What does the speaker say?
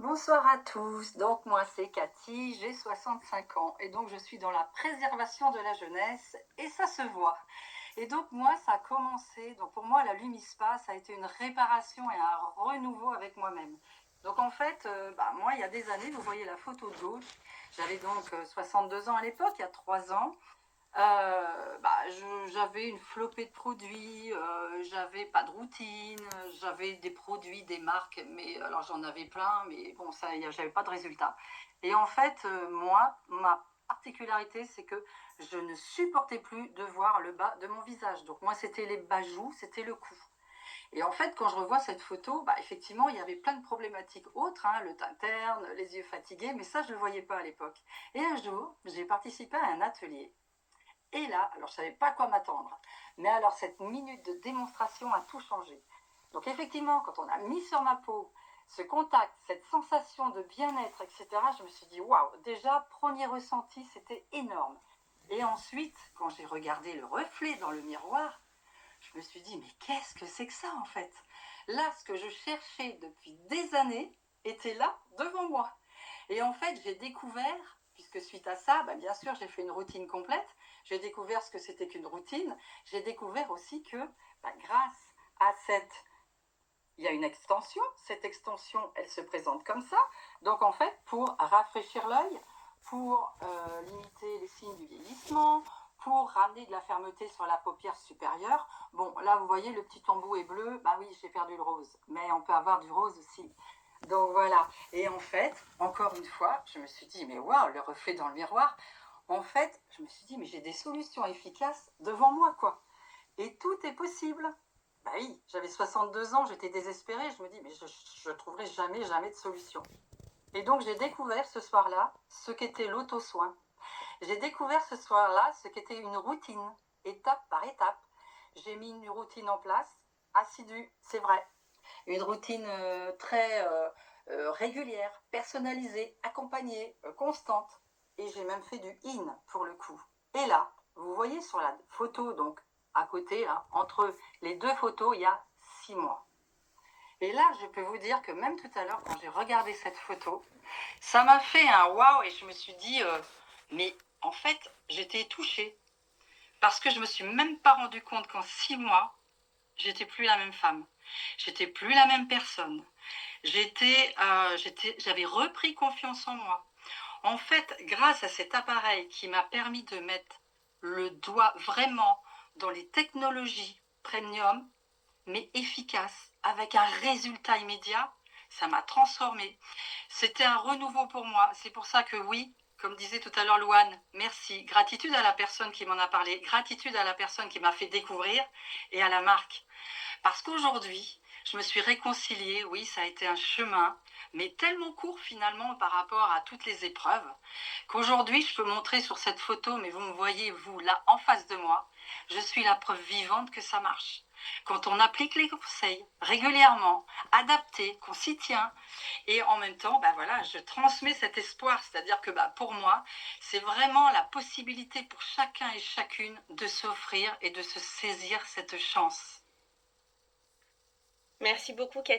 Bonsoir à tous, donc moi c'est Cathy, j'ai 65 ans et donc je suis dans la préservation de la jeunesse et ça se voit. Et donc moi ça a commencé, donc pour moi la Lumispa ça a été une réparation et un renouveau avec moi-même. Donc en fait, moi il y a des années, vous voyez la photo de gauche, j'avais donc 62 ans à l'époque, il y a 3 ans. J'avais une flopée de produits, j'avais pas de routine, j'avais des produits, des marques, mais alors j'en avais plein, mais bon, ça, j'avais pas de résultat. Et en fait, moi, ma particularité, c'est que je ne supportais plus de voir le bas de mon visage. Donc moi, c'était les bas-joues, c'était le cou. Et en fait, quand je revois cette photo, effectivement, il y avait plein de problématiques autres, hein, le teint terne, les yeux fatigués, mais ça, je ne le voyais pas à l'époque. Et un jour, j'ai participé à un atelier. Et là, alors je ne savais pas à quoi m'attendre. Mais alors cette minute de démonstration a tout changé. Donc effectivement, quand on a mis sur ma peau ce contact, cette sensation de bien-être, etc., je me suis dit, waouh, déjà, premier ressenti, c'était énorme. Et ensuite, quand j'ai regardé le reflet dans le miroir, je me suis dit, mais qu'est-ce que c'est que ça en fait? Là, ce que je cherchais depuis des années était là, devant moi. Et en fait, j'ai découvert, puisque suite à ça, bien sûr, j'ai fait une routine complète, j'ai découvert ce que c'était qu'une routine, j'ai découvert aussi que grâce à il y a une extension, cette extension, elle se présente comme ça, donc en fait, pour rafraîchir l'œil, pour limiter les signes du vieillissement, pour ramener de la fermeté sur la paupière supérieure. Bon, là, vous voyez, le petit embout est bleu, oui, j'ai perdu le rose, mais on peut avoir du rose aussi. Donc voilà, et en fait, encore une fois, je me suis dit, mais waouh, le reflet dans le miroir, en fait, je me suis dit, mais j'ai des solutions efficaces devant moi, quoi. Et tout est possible. Oui, j'avais 62 ans, j'étais désespérée, je me dis, mais je trouverai jamais, jamais de solution. Et donc j'ai découvert ce soir-là ce qu'était l'auto-soin. J'ai découvert ce soir-là ce qu'était une routine, étape par étape. J'ai mis une routine en place, assidue, c'est vrai. Une routine très régulière, personnalisée, accompagnée, constante. Et j'ai même fait du in pour le coup. Et là, vous voyez sur la photo, donc à côté, là, entre les deux photos, il y a 6 mois. Et là, je peux vous dire que même tout à l'heure, quand j'ai regardé cette photo, ça m'a fait un waouh et je me suis dit, mais en fait, j'étais touchée. Parce que je me suis même pas rendu compte qu'en 6 mois, j'étais plus la même femme. J'étais plus la même personne. J'avais repris confiance en moi. En fait, grâce à cet appareil qui m'a permis de mettre le doigt vraiment dans les technologies premium, mais efficaces, avec un résultat immédiat, ça m'a transformée. C'était un renouveau pour moi. C'est pour ça que oui, comme disait tout à l'heure Louane, merci. Gratitude à la personne qui m'en a parlé, gratitude à la personne qui m'a fait découvrir et à la marque. Parce qu'aujourd'hui, je me suis réconciliée, oui, ça a été un chemin, mais tellement court finalement par rapport à toutes les épreuves, qu'aujourd'hui, je peux montrer sur cette photo, mais vous me voyez, vous, là, en face de moi, je suis la preuve vivante que ça marche. Quand on applique les conseils régulièrement, adaptés, qu'on s'y tient, et en même temps, je transmets cet espoir, c'est-à-dire que pour moi, c'est vraiment la possibilité pour chacun et chacune de s'offrir et de se saisir cette chance. Merci beaucoup, Cathy.